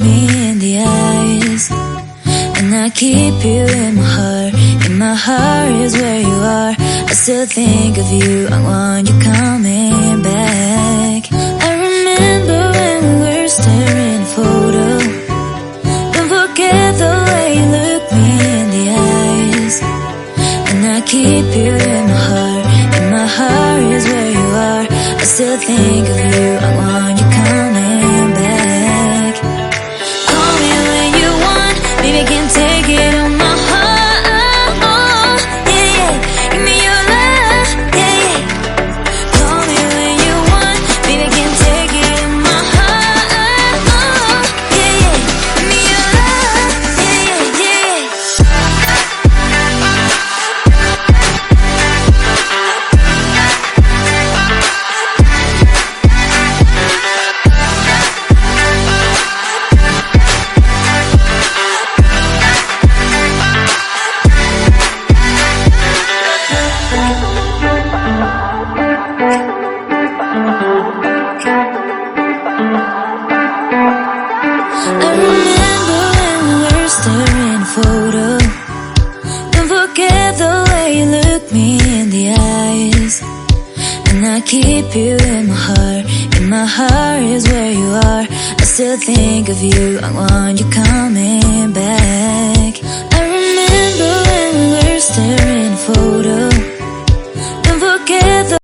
me in the eyes, and I keep you in my heart. In my heart is where you are. I still think of you, I want you coming back. I remember when we were staring at a photo. Don't forget the way you look me in the eyes, and I keep you in my heart. In my heart is where you are. I still think of you, I want you coming back. Call me when you want, baby, I can take it on my heart. Yeah, yeah, give me your love, yeah, yeah. Call me when you want, baby, I can take it on my heart. Yeah, yeah, give me your love, yeah, yeah, yeah. I remember when we were staring at a photo. Don't forget the way you look me in the eyes, and I keep you in my heart. In my heart is where you are. I still think of you, I want you coming back. I remember when we were staring at a photo. Don't forget the